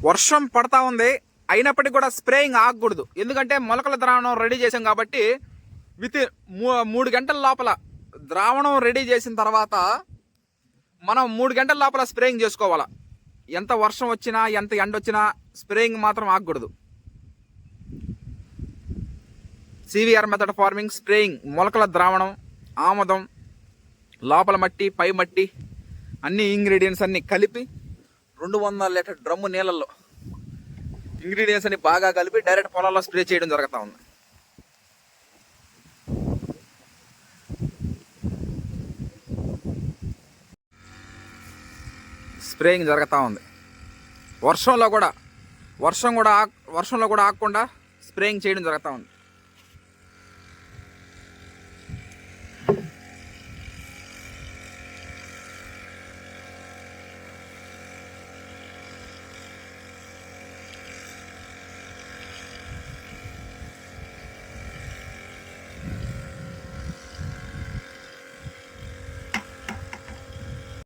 వర్షం పడతా ఉంది, అయినప్పటికీ కూడా స్ప్రేయింగ్ ఆగకూడదు. ఎందుకంటే మొలకల ద్రావణం రెడీ చేసాం కాబట్టి విత్ 3 గంటల లోపల ద్రావణం రెడీ చేసిన తర్వాత మనం 3 గంటల లోపల స్ప్రేయింగ్ చేసుకోవాలా. ఎంత వర్షం వచ్చినా ఎంత ఎండ వచ్చినా స్ప్రేయింగ్ మాత్రం ఆగకూడదు. సివిఆర్ మెథడ్ ఫార్మింగ్ స్ప్రేయింగ్ మొలకల ద్రావణం, ఆముదం, లోపల మట్టి పై మట్టి అన్ని ఇంగ్రీడియంట్స్ అన్ని కలిపి 200 లీటర్ డ్రమ్ము నీళ్ళల్లో ఇంగ్రీడియంట్స్ అన్ని బాగా కలిపి డైరెక్ట్ పొలాల్లో స్ప్రే చేయడం జరుగుతూ ఉంది. స్ప్రేయింగ్ జరుగుతూ ఉంది. వర్షంలో కూడా ఆగకుండా స్ప్రేయింగ్ చేయడం జరుగుతూ ఉంది.